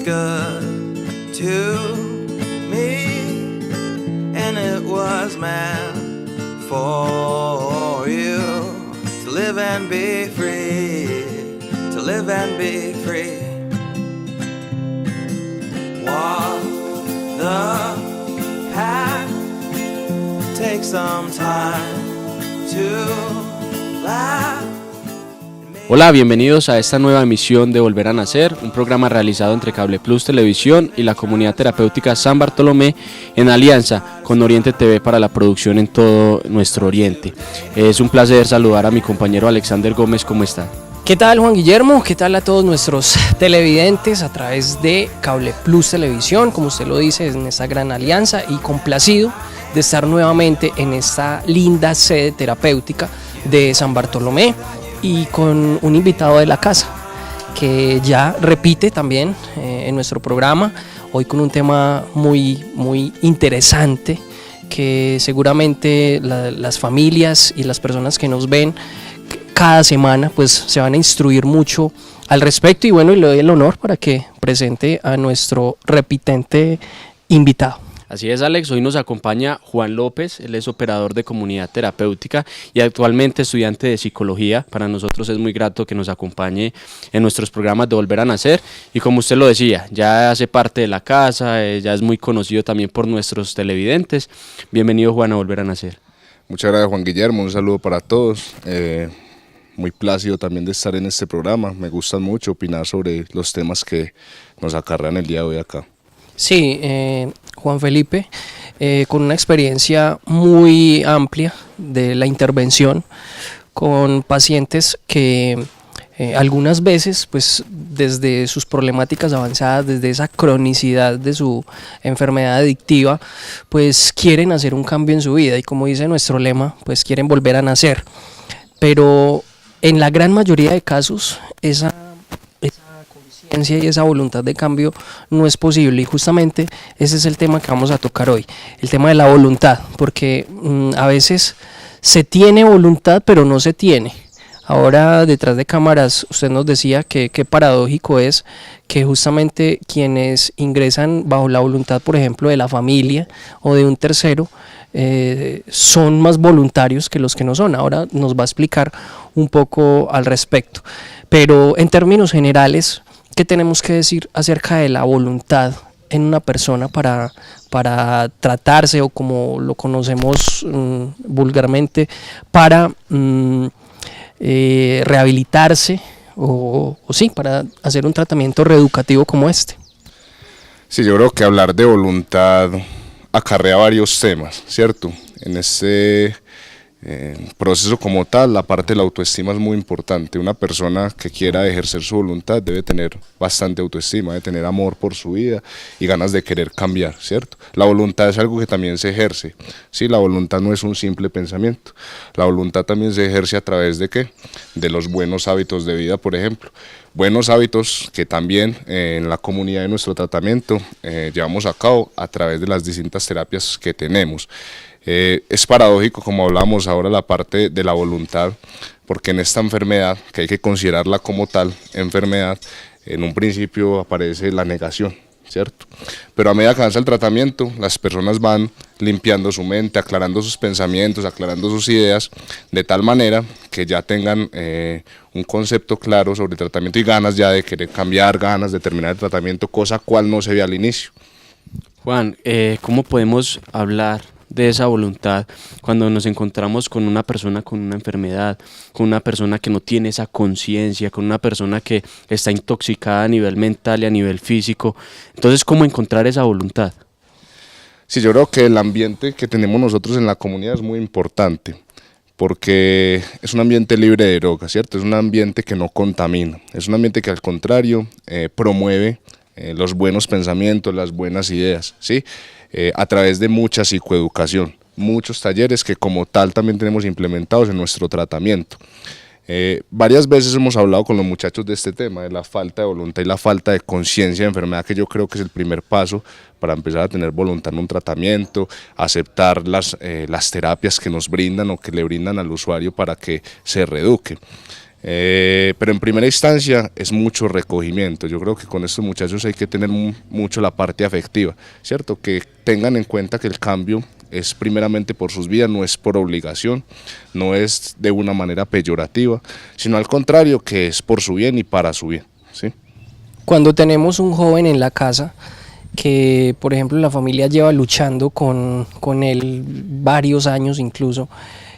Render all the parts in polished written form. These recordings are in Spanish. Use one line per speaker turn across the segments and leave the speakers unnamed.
good to me, and it was meant for you to live and be free, to live and be free. Walk the path, take some time to laugh.
Hola, bienvenidos a esta nueva emisión de Volver a Nacer, un programa realizado entre Cable Plus Televisión y la comunidad terapéutica San Bartolomé en alianza con Oriente TV para la producción en todo nuestro Oriente. Es un placer saludar a mi compañero Alexander Gómez, ¿cómo está?
¿Qué tal, Juan Guillermo? ¿Qué tal a todos nuestros televidentes a través de Cable Plus Televisión? Como usted lo dice, en esta gran alianza, y complacido de estar nuevamente en esta linda sede terapéutica de San Bartolomé y con un invitado de la casa que ya repite también en nuestro programa, hoy con un tema muy interesante que seguramente las familias y las personas que nos ven cada semana pues se van a instruir mucho al respecto, y bueno, y le doy el honor para que presente a nuestro repitente invitado.
Así es, Alex, hoy nos acompaña Juan López, él es operador de comunidad terapéutica y actualmente estudiante de psicología. Para nosotros es muy grato que nos acompañe en nuestros programas de Volver a Nacer, y como usted lo decía, ya hace parte de la casa, ya es muy conocido también por nuestros televidentes. Bienvenido, Juan, a Volver a Nacer.
Muchas gracias, Juan Guillermo, un saludo para todos. Muy plácido también de estar en este programa, me gusta mucho opinar sobre los temas que nos acarrean el día de hoy acá.
Sí, Juan Felipe, con una experiencia muy amplia de la intervención con pacientes que algunas veces, pues desde sus problemáticas avanzadas, desde esa cronicidad de su enfermedad adictiva, pues quieren hacer un cambio en su vida, y como dice nuestro lema, pues quieren volver a nacer. Pero en la gran mayoría de casos, esa conciencia y esa voluntad de cambio no es posible, y justamente ese es el tema que vamos a tocar hoy, el tema de la voluntad, porque a veces se tiene voluntad pero no se tiene. Ahora, detrás de cámaras, usted nos decía que qué paradójico es que justamente quienes ingresan bajo la voluntad, por ejemplo, de la familia o de un tercero, son más voluntarios que los que no son. Ahora nos va a explicar un poco al respecto. Pero en términos generales, ¿qué tenemos que decir acerca de la voluntad en una persona para tratarse, o como lo conocemos vulgarmente, para rehabilitarse o sí, para hacer un tratamiento reeducativo como este?
Sí, yo creo que hablar de voluntad acarrea varios temas, ¿cierto? En este proceso como tal, la parte de la autoestima es muy importante. Una persona que quiera ejercer su voluntad debe tener bastante autoestima, debe tener amor por su vida y ganas de querer cambiar, ¿cierto? La voluntad es algo que también se ejerce, ¿sí? La voluntad no es un simple pensamiento. La voluntad también se ejerce a través de ¿qué? De los buenos hábitos de vida, por ejemplo. Buenos hábitos que también en la comunidad de nuestro tratamiento llevamos a cabo a través de las distintas terapias que tenemos. Es paradójico, como hablamos ahora, la parte de la voluntad, porque en esta enfermedad, que hay que considerarla como tal, enfermedad, en un principio aparece la negación, ¿cierto? Pero a medida que avanza el tratamiento, las personas van limpiando su mente, aclarando sus pensamientos, aclarando sus ideas, de tal manera que ya tengan un concepto claro sobre el tratamiento y ganas ya de querer cambiar, ganas de terminar el tratamiento, cosa cual no se ve al inicio.
Juan, ¿cómo podemos hablar de esa voluntad cuando nos encontramos con una persona con una enfermedad, con una persona que no tiene esa conciencia, con una persona que está intoxicada a nivel mental y a nivel físico? Entonces, ¿cómo encontrar esa voluntad?
Sí, yo creo que el ambiente que tenemos nosotros en la comunidad es muy importante, porque es un ambiente libre de drogas, ¿cierto? Es un ambiente que no contamina, es un ambiente que al contrario promueve los buenos pensamientos, las buenas ideas, ¿sí? A través de mucha psicoeducación, muchos talleres que como tal también tenemos implementados en nuestro tratamiento. Varias veces hemos hablado con los muchachos de este tema, de la falta de voluntad y la falta de conciencia de enfermedad, que yo creo que es el primer paso para empezar a tener voluntad en un tratamiento, aceptar las terapias que nos brindan o que le brindan al usuario para que se reeduque. Pero en primera instancia es mucho recogimiento. Yo creo que con estos muchachos hay que tener mucho la parte afectiva, ¿cierto? Que tengan en cuenta que el cambio es primeramente por sus vidas, no es por obligación, no es de una manera peyorativa, sino al contrario, que es por su bien y para su bien, ¿sí?
Cuando tenemos un joven en la casa que, por ejemplo, la familia lleva luchando con él varios años incluso,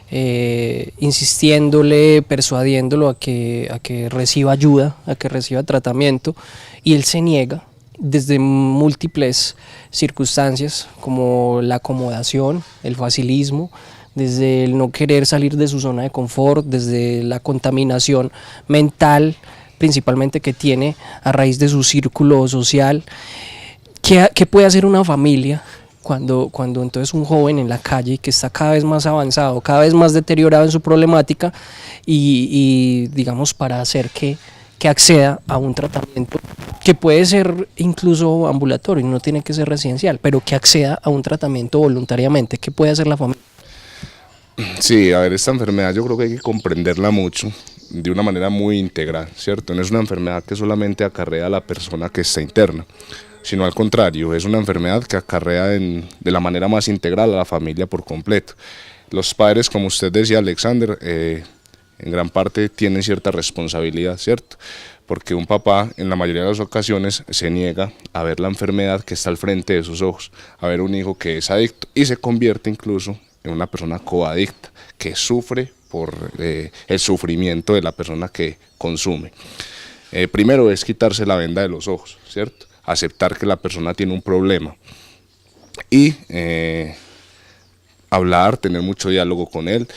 insistiéndole, persuadiéndolo a que reciba ayuda, a que reciba tratamiento, y él se niega desde múltiples circunstancias como la acomodación, el facilismo, desde el no querer salir de su zona de confort, desde la contaminación mental principalmente que tiene a raíz de su círculo social. ¿Qué puede hacer una familia cuando entonces un joven en la calle que está cada vez más avanzado, cada vez más deteriorado en su problemática y digamos para hacer que acceda a un tratamiento que puede ser incluso ambulatorio, no tiene que ser residencial, pero que acceda a un tratamiento voluntariamente? ¿Qué puede hacer la familia?
Sí, a ver, esta enfermedad yo creo que hay que comprenderla mucho, de una manera muy integral, ¿cierto? No es una enfermedad que solamente acarrea a la persona que está interna, sino al contrario, es una enfermedad que acarrea de la manera más integral a la familia por completo. Los padres, como usted decía, Alexander, en gran parte tienen cierta responsabilidad, ¿cierto? Porque un papá en la mayoría de las ocasiones se niega a ver la enfermedad que está al frente de sus ojos, a ver un hijo que es adicto y se convierte incluso en una persona coadicta, que sufre por el sufrimiento de la persona que consume. Primero es quitarse la venda de los ojos, ¿cierto? Aceptar que la persona tiene un problema y hablar, tener mucho diálogo con él,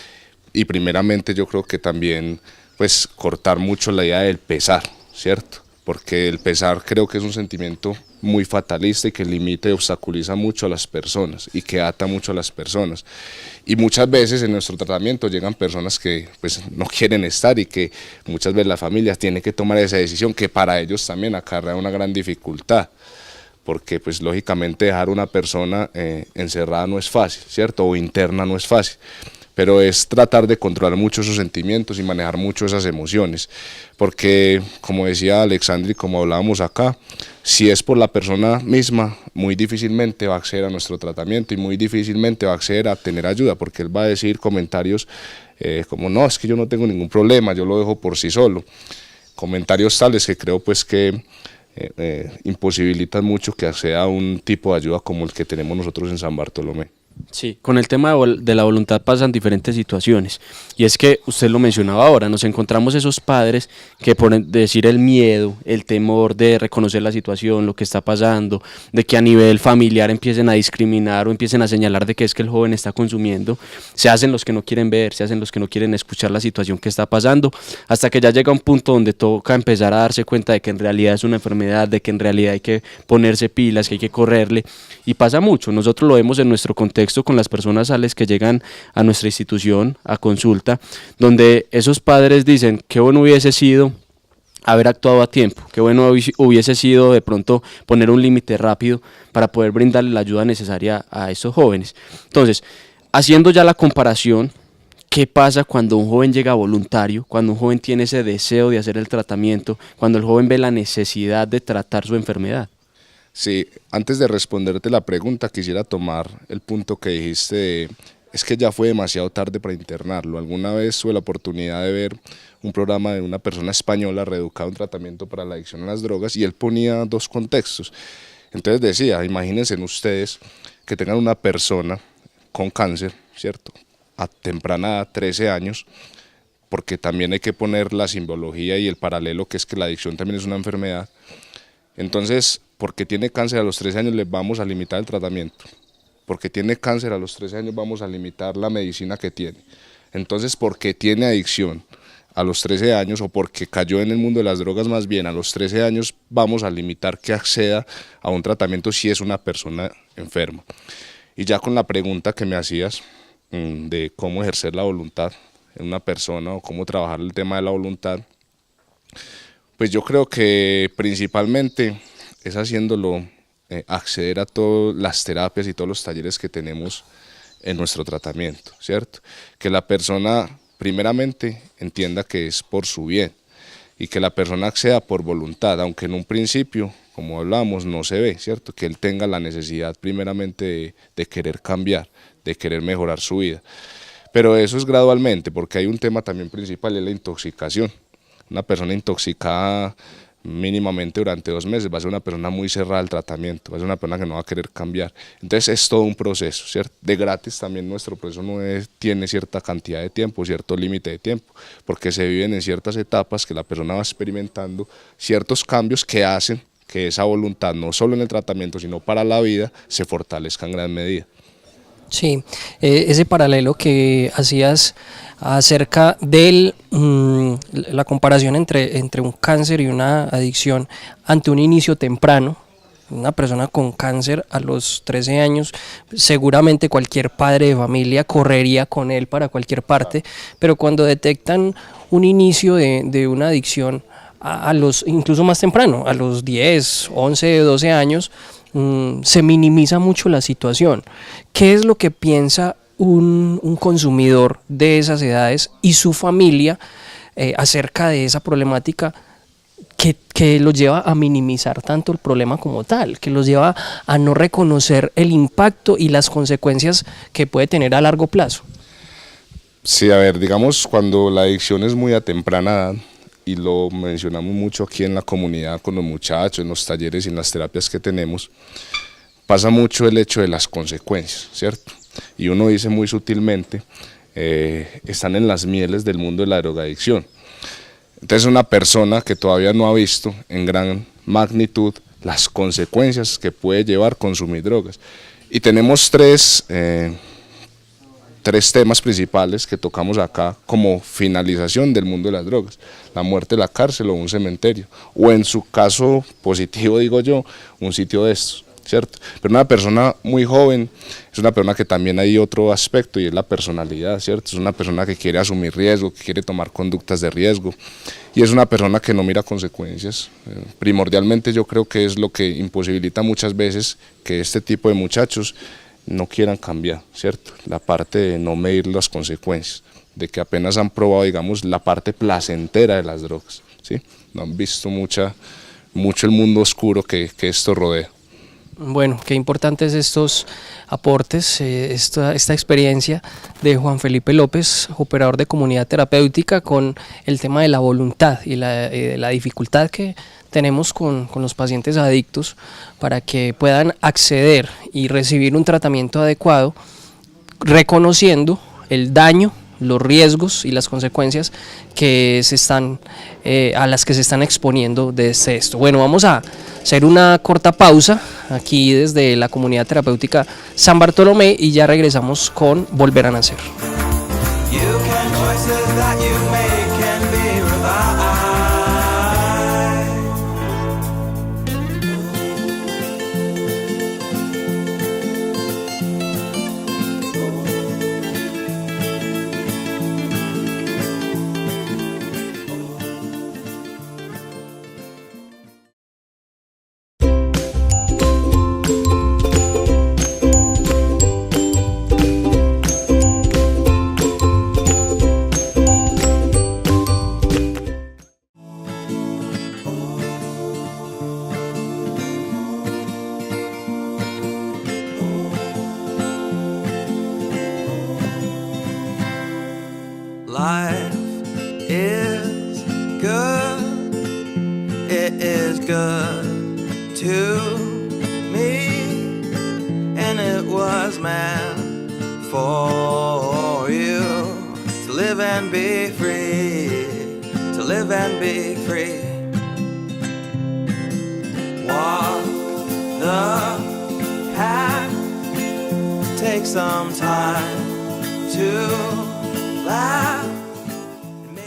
y primeramente yo creo que también pues cortar mucho la idea del pesar, ¿cierto? Porque el pesar creo que es un sentimiento muy fatalista y que limita y obstaculiza mucho a las personas y que ata mucho a las personas. Y muchas veces en nuestro tratamiento llegan personas que pues no quieren estar y que muchas veces las familias tienen que tomar esa decisión, que para ellos también acarrea una gran dificultad, porque pues lógicamente dejar una persona encerrada no es fácil, ¿cierto? O interna no es fácil, pero es tratar de controlar mucho esos sentimientos y manejar mucho esas emociones, porque como decía Alexandre y como hablábamos acá, si es por la persona misma, muy difícilmente va a acceder a nuestro tratamiento y muy difícilmente va a acceder a tener ayuda, porque él va a decir comentarios como no, es que yo no tengo ningún problema, yo lo dejo por sí solo, comentarios tales que creo pues que imposibilitan mucho que acceda a un tipo de ayuda como el que tenemos nosotros en San Bartolomé.
Sí, con el tema de la voluntad pasan diferentes situaciones, y es que usted lo mencionaba ahora, nos encontramos esos padres que por decir el miedo, el temor de reconocer la situación, lo que está pasando, de que a nivel familiar empiecen a discriminar o empiecen a señalar de que es que el joven está consumiendo, se hacen los que no quieren ver, se hacen los que no quieren escuchar la situación que está pasando, hasta que ya llega un punto donde toca empezar a darse cuenta de que en realidad es una enfermedad, de que en realidad hay que ponerse pilas, que hay que correrle, y pasa mucho. Nosotros lo vemos en nuestro contexto con las personas sales que llegan a nuestra institución a consulta, donde esos padres dicen qué bueno hubiese sido haber actuado a tiempo, qué bueno hubiese sido de pronto poner un límite rápido para poder brindarle la ayuda necesaria a estos jóvenes. Entonces, haciendo ya la comparación, ¿qué pasa cuando un joven llega voluntario, cuando un joven tiene ese deseo de hacer el tratamiento, cuando el joven ve la necesidad de tratar su enfermedad?
Sí, antes de responderte la pregunta quisiera tomar el punto que dijiste es que ya fue demasiado tarde para internarlo. Alguna vez tuve la oportunidad de ver un programa de una persona española reeducada en tratamiento para la adicción a las drogas y él ponía dos contextos. Entonces decía, imagínense ustedes que tengan una persona con cáncer, ¿cierto? A temprana edad, 13 años, porque también hay que poner la simbología y el paralelo que es que la adicción también es una enfermedad. Entonces, porque tiene cáncer a los 13 años le vamos a limitar el tratamiento, porque tiene cáncer a los 13 años vamos a limitar la medicina que tiene. Entonces, porque tiene adicción a los 13 años o porque cayó en el mundo de las drogas más bien a los 13 años vamos a limitar que acceda a un tratamiento si es una persona enferma. Y ya con la pregunta que me hacías de cómo ejercer la voluntad en una persona o cómo trabajar el tema de la voluntad, pues yo creo que principalmente es haciéndolo acceder a todas las terapias y todos los talleres que tenemos en nuestro tratamiento, ¿cierto? Que la persona primeramente entienda que es por su bien y que la persona acceda por voluntad, aunque en un principio, como hablamos, no se ve, ¿cierto? Que él tenga la necesidad primeramente de querer cambiar, de querer mejorar su vida. Pero eso es gradualmente, porque hay un tema también principal, es la intoxicación. Una persona intoxicada mínimamente durante 2 meses va a ser una persona muy cerrada al tratamiento, va a ser una persona que no va a querer cambiar. Entonces es todo un proceso, ¿cierto? De gratis también nuestro proceso tiene cierta cantidad de tiempo, cierto límite de tiempo, porque se viven en ciertas etapas que la persona va experimentando ciertos cambios que hacen que esa voluntad, no solo en el tratamiento, sino para la vida, se fortalezca en gran medida.
Sí, ese paralelo que hacías acerca de la comparación entre un cáncer y una adicción ante un inicio temprano. Una persona con cáncer a los 13 años, seguramente cualquier padre de familia correría con él para cualquier parte, pero cuando detectan un inicio de una adicción incluso más temprano, a los 10, 11, 12 años, se minimiza mucho la situación. ¿Qué es lo que piensa un consumidor de esas edades y su familia acerca de esa problemática que los lleva a minimizar tanto el problema como tal, que los lleva a no reconocer el impacto y las consecuencias que puede tener a largo plazo?
Sí, a ver, digamos, cuando la adicción es muy a temprana edad, y lo mencionamos mucho aquí en la comunidad con los muchachos, en los talleres y en las terapias que tenemos, pasa mucho el hecho de las consecuencias, ¿cierto? Y uno dice muy sutilmente, están en las mieles del mundo de la drogadicción. Entonces una persona que todavía no ha visto en gran magnitud las consecuencias que puede llevar consumir drogas. Y tenemos tres temas principales que tocamos acá como finalización del mundo de las drogas: la muerte, la cárcel o un cementerio, o en su caso positivo, digo yo, un sitio de estos, ¿cierto? Pero una persona muy joven es una persona que también hay otro aspecto, y es la personalidad, ¿cierto? Es una persona que quiere asumir riesgo, que quiere tomar conductas de riesgo, y es una persona que no mira consecuencias. Primordialmente yo creo que es lo que imposibilita muchas veces que este tipo de muchachos no quieran cambiar, ¿cierto? La parte de no medir las consecuencias, de que apenas han probado, digamos, la parte placentera de las drogas, ¿sí? No han visto mucho el mundo oscuro que esto rodea.
Bueno, qué importantes estos aportes, esta experiencia de Juan Felipe López, operador de comunidad terapéutica, con el tema de la voluntad y la dificultad que tenemos con los pacientes adictos para que puedan acceder y recibir un tratamiento adecuado, reconociendo el daño, los riesgos y las consecuencias que a las que se están exponiendo desde esto. Bueno, vamos a hacer una corta pausa aquí desde la comunidad terapéutica San Bartolomé y ya regresamos con Volver a Nacer.
Life is good, it is good to me, and it was meant for you to live and be free, to live and be free. Walk the path, take some time to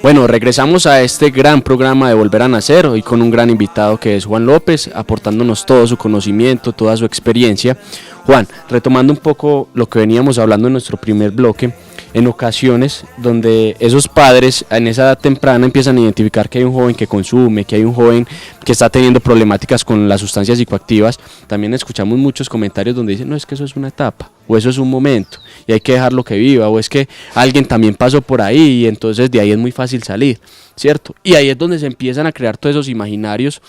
Bueno, regresamos a este gran programa de Volver a Nacer, hoy con un gran invitado que es Juan López, aportándonos todo su conocimiento, toda su experiencia. Juan, retomando un poco lo que veníamos hablando en nuestro primer bloque, en ocasiones donde esos padres en esa edad temprana empiezan a identificar que hay un joven que consume, que hay un joven que está teniendo problemáticas con las sustancias psicoactivas, también escuchamos muchos comentarios donde dicen, no, es que eso es una etapa, o eso es un momento, y hay que dejarlo que viva, o es que alguien también pasó por ahí, y entonces de ahí es muy fácil salir, ¿cierto? Y ahí es donde se empiezan a crear todos esos imaginarios,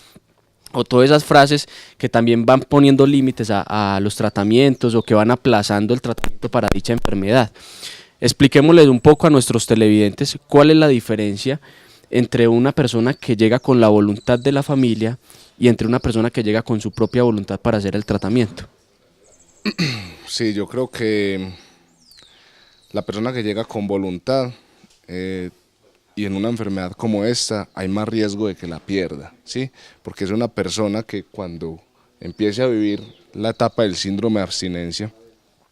o todas esas frases que también van poniendo límites a los tratamientos, o que van aplazando el tratamiento para dicha enfermedad. Expliquémosles un poco a nuestros televidentes cuál es la diferencia entre una persona que llega con la voluntad de la familia y entre una persona que llega con su propia voluntad para hacer el tratamiento.
Sí, yo creo que la persona que llega con voluntad y en una enfermedad como esta hay más riesgo de que la pierda, ¿sí? Porque es una persona que cuando empiece a vivir la etapa del síndrome de abstinencia,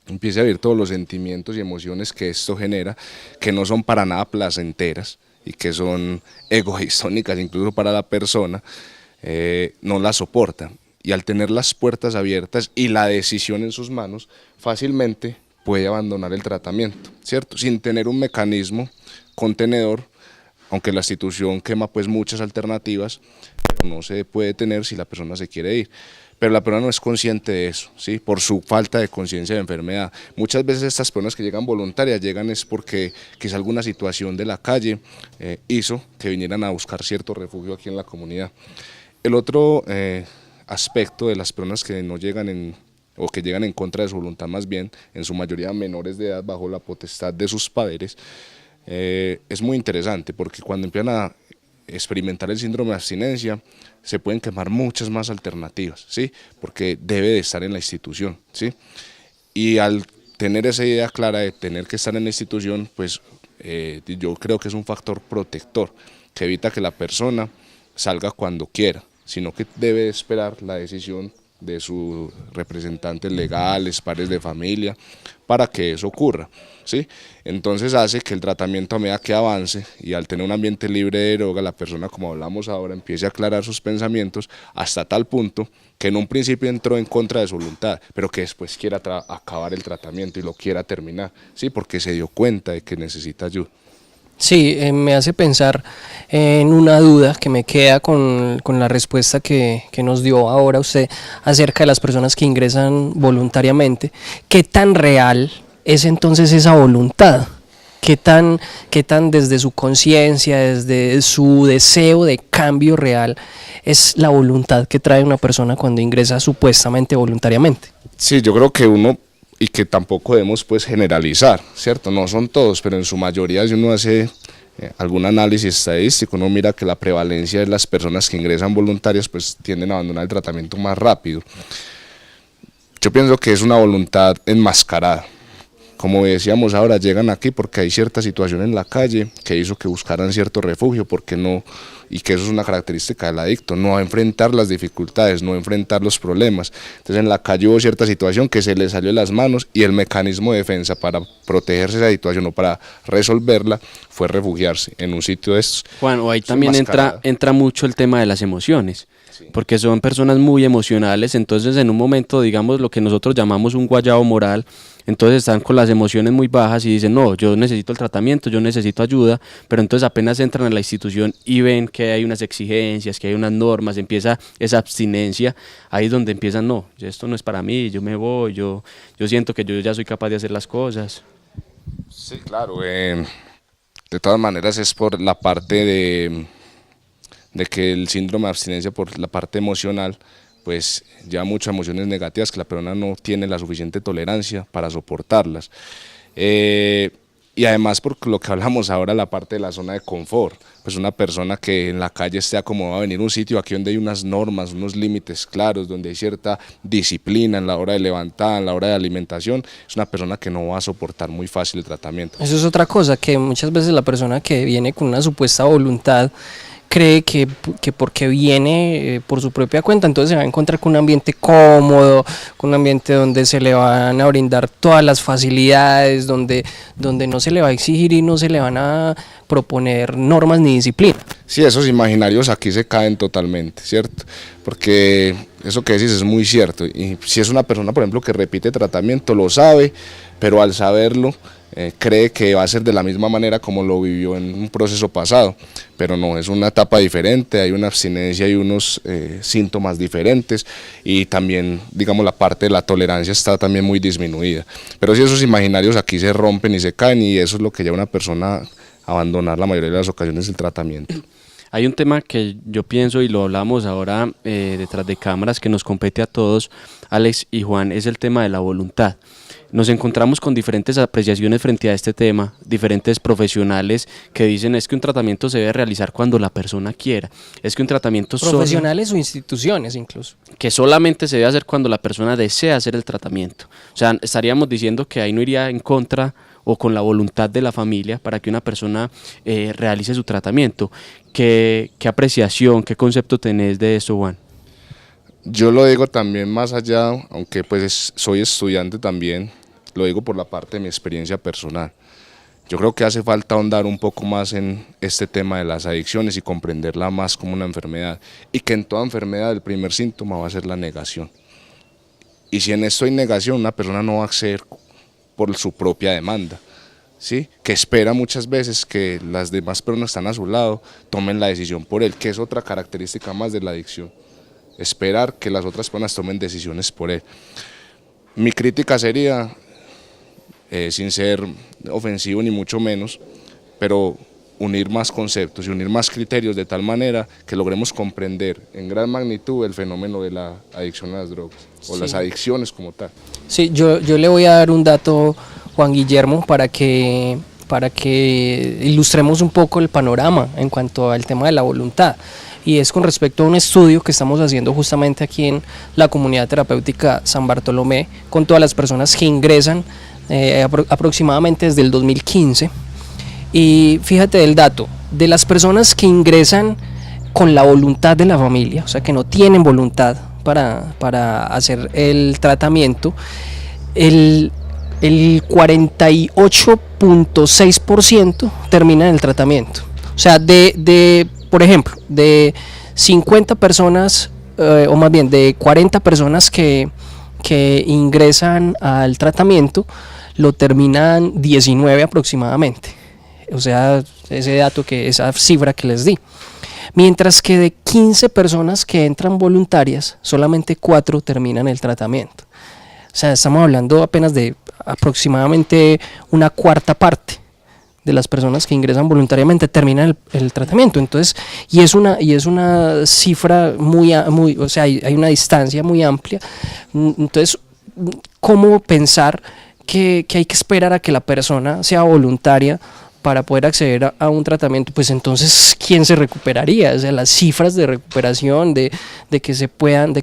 empiece a vivir todos los sentimientos y emociones que esto genera, que no son para nada placenteras y que son egoístónicas incluso para la persona, no la soporta. Y al tener las puertas abiertas y la decisión en sus manos, fácilmente puede abandonar el tratamiento, ¿cierto? Sin tener un mecanismo contenedor, aunque la institución quema pues muchas alternativas, pero no se puede tener si la persona se quiere ir. Pero la persona no es consciente de eso, ¿sí? Por su falta de conciencia de enfermedad. Muchas veces estas personas que llegan voluntarias llegan es porque quizá alguna situación de la calle hizo que vinieran a buscar cierto refugio aquí en la comunidad. El otro aspecto de las personas que no llegan o que llegan en contra de su voluntad, más bien, en su mayoría menores de edad, bajo la potestad de sus padres, es muy interesante porque cuando empiezan a experimentar el síndrome de abstinencia, se pueden quemar muchas más alternativas, ¿sí? Porque debe de estar en la institución, ¿sí? Y al tener esa idea clara de tener que estar en la institución, pues yo creo que es un factor protector que evita que la persona salga cuando quiera, sino que debe esperar la decisión de sus representantes legales, padres de familia, para que eso ocurra, ¿sí? Entonces hace que el tratamiento a medida que avance y al tener un ambiente libre de droga, la persona, como hablamos ahora, empiece a aclarar sus pensamientos hasta tal punto que en un principio entró en contra de su voluntad, pero que después quiera acabar el tratamiento y lo quiera terminar, ¿sí? Porque se dio cuenta de que necesita ayuda.
Sí, me hace pensar en una duda que me queda con la respuesta que nos dio ahora usted acerca de las personas que ingresan voluntariamente. ¿Qué tan real es entonces esa voluntad? ¿Qué tan desde su conciencia, desde su deseo de cambio real es la voluntad que trae una persona cuando ingresa supuestamente voluntariamente?
Sí, yo creo que uno, y que tampoco debemos pues generalizar, ¿cierto? No son todos, pero en su mayoría si uno hace algún análisis estadístico, uno mira que la prevalencia de las personas que ingresan voluntarias pues tienden a abandonar el tratamiento más rápido. Yo pienso que es una voluntad enmascarada. Como decíamos ahora, llegan aquí porque hay cierta situación en la calle que hizo que buscaran cierto refugio, porque no, y que eso es una característica del adicto, no enfrentar las dificultades, no enfrentar los problemas. Entonces en la calle hubo cierta situación que se le salió de las manos y el mecanismo de defensa para protegerse de esa situación o para resolverla fue refugiarse en un sitio de estos.
Juan, o ahí también entra mucho el tema de las emociones. Sí. Porque son personas muy emocionales, entonces en un momento, digamos, lo que nosotros llamamos un guayabo moral, entonces están con las emociones muy bajas y dicen, no, yo necesito el tratamiento, yo necesito ayuda, pero entonces apenas entran a la institución y ven que hay unas exigencias, que hay unas normas, empieza esa abstinencia, ahí es donde empiezan, no, esto no es para mí, yo me voy, yo siento que yo ya soy capaz de hacer las cosas.
Sí, claro, de todas maneras es por la parte de que el síndrome de abstinencia, por la parte emocional, pues lleva muchas emociones negativas que la persona no tiene la suficiente tolerancia para soportarlas. Y además por lo que hablamos ahora, la parte de la zona de confort, pues una persona que en la calle esté acomodada a venir a un sitio aquí donde hay unas normas, unos límites claros, donde hay cierta disciplina en la hora de levantar, en la hora de alimentación, es una persona que no va a soportar muy fácil el tratamiento.
Eso es otra cosa, que muchas veces la persona que viene con una supuesta voluntad cree que porque viene por su propia cuenta, entonces se va a encontrar con un ambiente cómodo, con un ambiente donde se le van a brindar todas las facilidades, donde no se le va a exigir y no se le van a proponer normas ni disciplina.
Sí, esos imaginarios aquí se caen totalmente, ¿cierto? Porque eso que decís es muy cierto, y si es una persona, por ejemplo, que repite tratamiento, lo sabe, pero al saberlo, cree que va a ser de la misma manera como lo vivió en un proceso pasado, pero no, es una etapa diferente, hay una abstinencia y unos síntomas diferentes, y también, digamos, la parte de la tolerancia está también muy disminuida. Pero si esos imaginarios aquí se rompen y se caen, y eso es lo que lleva a una persona a abandonar la mayoría de las ocasiones el tratamiento.
Hay un tema que yo pienso, y lo hablamos ahora detrás de cámaras, que nos compete a todos, Alex y Juan, es el tema de la voluntad. Nos encontramos con diferentes apreciaciones frente a este tema, diferentes profesionales que dicen es que un tratamiento se debe realizar cuando la persona quiera, es que un tratamiento
profesionales o instituciones incluso,
que solamente se debe hacer cuando la persona desea hacer el tratamiento. O sea, estaríamos diciendo que ahí no iría en contra o con la voluntad de la familia para que una persona realice su tratamiento. ¿Qué apreciación, qué concepto tenés de eso, Juan?
Yo lo digo también más allá, aunque pues soy estudiante también, lo digo por la parte de mi experiencia personal. Yo creo que hace falta ahondar un poco más en este tema de las adicciones y comprenderla más como una enfermedad, y que en toda enfermedad el primer síntoma va a ser la negación. Y si en esto hay negación, una persona no va a acceder por su propia demanda, ¿sí? Que espera muchas veces que las demás personas que están a su lado tomen la decisión por él, que es otra característica más de la adicción, esperar que las otras personas tomen decisiones por él. Mi crítica sería, sin ser ofensivo ni mucho menos, pero unir más conceptos y unir más criterios de tal manera que logremos comprender en gran magnitud el fenómeno de la adicción a las drogas, o las adicciones como tal.
Sí, yo le voy a dar un dato, Juan Guillermo, para que ilustremos un poco el panorama en cuanto al tema de la voluntad, y es con respecto a un estudio que estamos haciendo justamente aquí en la comunidad terapéutica San Bartolomé con todas las personas que ingresan aproximadamente desde el 2015. Y fíjate el dato, de las personas que ingresan con la voluntad de la familia, o sea que no tienen voluntad para hacer el tratamiento, el 48.6% termina en el tratamiento. O sea, por ejemplo, de 50 personas, o más bien de 40 personas que ingresan al tratamiento, lo terminan 19 aproximadamente. O sea, esa cifra que les di. Mientras que de 15 personas que entran voluntarias, solamente 4 terminan el tratamiento. O sea, estamos hablando apenas de aproximadamente una cuarta parte de las personas que ingresan voluntariamente terminan el tratamiento. Entonces, y es una cifra muy, o sea, hay una distancia muy amplia. Entonces, ¿cómo pensar que hay que esperar a que la persona sea voluntaria para poder acceder a un tratamiento? Pues entonces, ¿quién se recuperaría? O sea, las cifras de recuperación, de que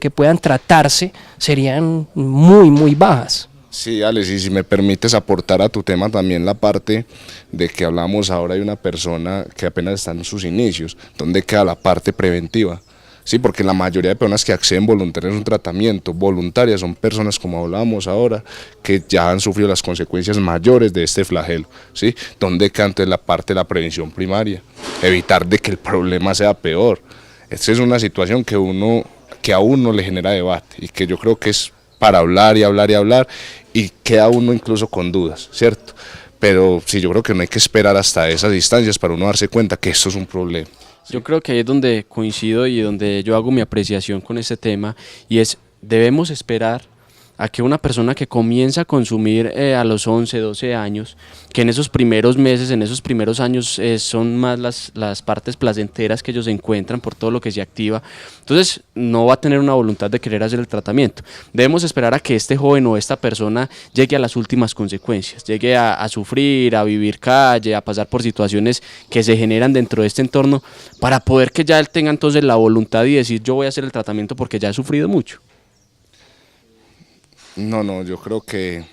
puedan tratarse, serían muy, muy bajas.
Sí, Alex, y si me permites aportar a tu tema también la parte de que hablamos ahora de una persona que apenas está en sus inicios, ¿dónde queda la parte preventiva? Sí, porque la mayoría de personas que acceden voluntarias a un tratamiento voluntaria son personas, como hablábamos ahora, que ya han sufrido las consecuencias mayores de este flagelo, ¿sí? ¿Dónde queda entonces la parte de la prevención primaria? Evitar de que el problema sea peor. Esta es una situación que a uno le genera debate, y que yo creo que es para hablar y hablar y hablar, y queda uno incluso con dudas, ¿cierto? Pero sí, yo creo que no hay que esperar hasta esas distancias para uno darse cuenta que esto es un problema.
Yo creo que ahí es donde coincido y donde yo hago mi apreciación con este tema, y es, debemos esperar a que una persona que comienza a consumir a los 11, 12 años, que en esos primeros meses, en esos primeros años son más las partes placenteras que ellos encuentran por todo lo que se activa, entonces no va a tener una voluntad de querer hacer el tratamiento. Debemos esperar a que este joven o esta persona llegue a las últimas consecuencias, llegue a sufrir, a vivir calle, a pasar por situaciones que se generan dentro de este entorno, para poder que ya él tenga entonces la voluntad y decir yo voy a hacer el tratamiento porque ya he sufrido mucho.
No, yo creo que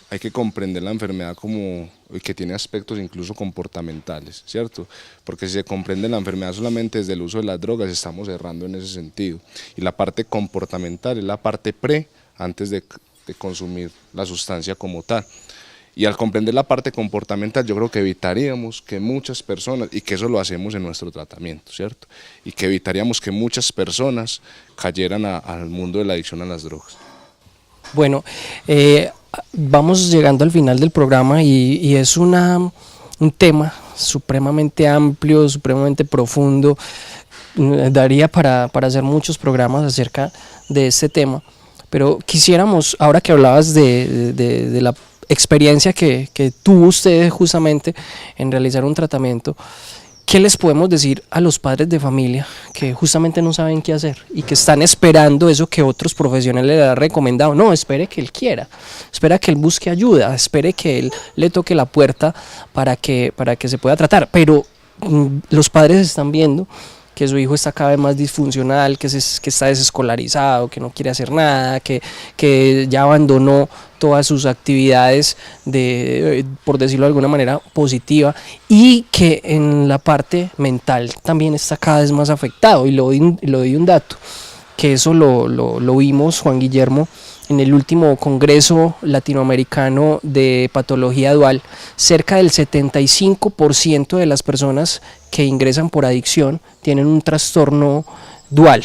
hay que comprender la enfermedad como que tiene aspectos incluso comportamentales, ¿cierto? Porque si se comprende la enfermedad solamente desde el uso de las drogas, estamos errando en ese sentido. Y la parte comportamental es la parte antes de consumir la sustancia como tal. Y al comprender la parte comportamental, yo creo que evitaríamos que muchas personas, y que eso lo hacemos en nuestro tratamiento, ¿cierto? Y que evitaríamos que muchas personas cayeran al mundo de la adicción a las drogas.
Bueno, vamos llegando al final del programa y es un tema supremamente amplio, supremamente profundo. Daría para hacer muchos programas acerca de este tema, pero quisiéramos, ahora que hablabas de la experiencia que tuvo usted justamente en realizar un tratamiento, ¿qué les podemos decir a los padres de familia que justamente no saben qué hacer y que están esperando eso que otros profesionales le han recomendado? No, espere que él quiera, espera que él busque ayuda, espere que él le toque la puerta para que se pueda tratar, pero los padres están viendo que su hijo está cada vez más disfuncional, que está desescolarizado, que no quiere hacer nada, que ya abandonó todas sus actividades por decirlo de alguna manera, positiva, y que en la parte mental también está cada vez más afectado. Y lo doy un dato, que eso lo vimos, Juan Guillermo, en el último Congreso Latinoamericano de Patología Dual. Cerca del 75% de las personas que ingresan por adicción tienen un trastorno dual,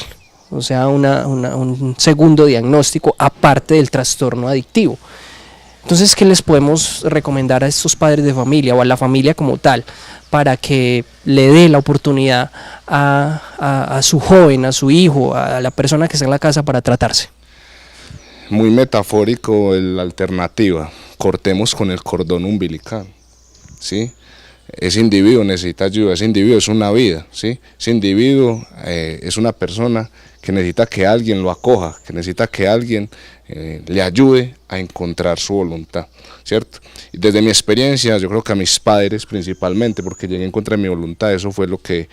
o sea, un segundo diagnóstico aparte del trastorno adictivo. Entonces, ¿qué les podemos recomendar a estos padres de familia o a la familia como tal para que le dé la oportunidad a su joven, a su hijo, a la persona que está en la casa para tratarse?
Muy metafórico la alternativa, cortemos con el cordón umbilical, ¿sí? Ese individuo necesita ayuda, ese individuo es una vida, ¿sí? Ese individuo es una persona que necesita que alguien lo acoja, que necesita que alguien le ayude a encontrar su voluntad, ¿cierto? Y desde mi experiencia, yo creo que a mis padres principalmente, porque llegué en contra de mi voluntad, eso fue lo que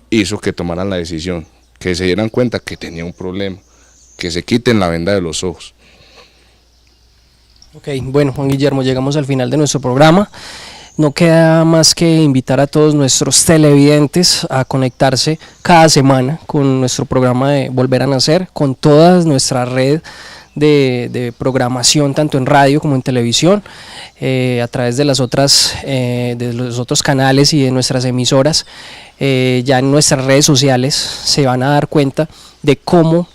hizo que tomaran la decisión, que se dieran cuenta que tenía un problema, que se quiten la venda de los ojos.
Ok, bueno, Juan Guillermo, llegamos al final de nuestro programa. No queda más que invitar a todos nuestros televidentes a conectarse cada semana con nuestro programa de Volver a Nacer, con toda nuestra red de programación, tanto en radio como en televisión, a través de los otros canales y de nuestras emisoras. Ya en nuestras redes sociales se van a dar cuenta de cómo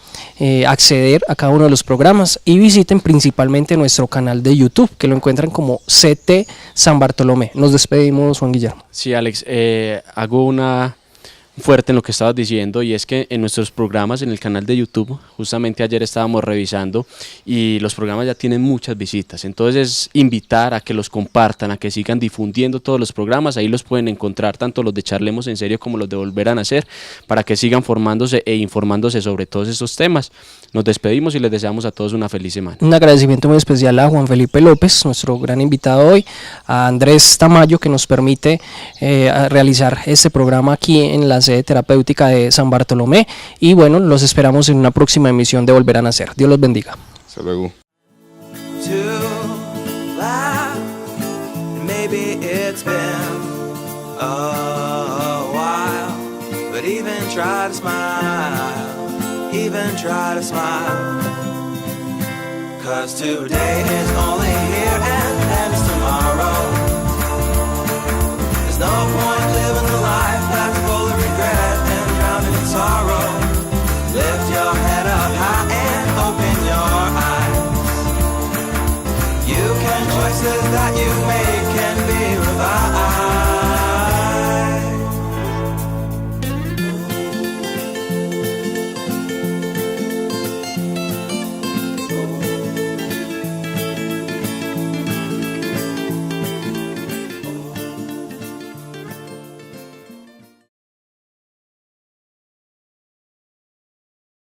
acceder a cada uno de los programas, y visiten principalmente nuestro canal de YouTube, que lo encuentran como CT San Bartolomé. Nos despedimos, Juan Guillermo.
Sí, Alex, hago una fuerte en lo que estabas diciendo, y es que en nuestros programas en el canal de YouTube, justamente ayer estábamos revisando y los programas ya tienen muchas visitas, entonces es invitar a que los compartan, a que sigan difundiendo todos los programas. Ahí los pueden encontrar, tanto los de Charlemos en Serio como los de Volver a Nacer, para que sigan formándose e informándose sobre todos estos temas. Nos despedimos y les deseamos a todos una feliz semana. Un
agradecimiento muy especial a Juan Felipe López, nuestro gran invitado hoy, a Andrés Tamayo, que nos permite realizar este programa aquí en la sede terapéutica de San Bartolomé, y bueno, los esperamos en una próxima emisión de Volver a Nacer. Dios los bendiga.
Hasta luego.
Even try to smile, 'cause today is only here and ends tomorrow. There's no point living a life that's full of regret and drowning in sorrow. Lift your head up high and open your eyes. You can choices that you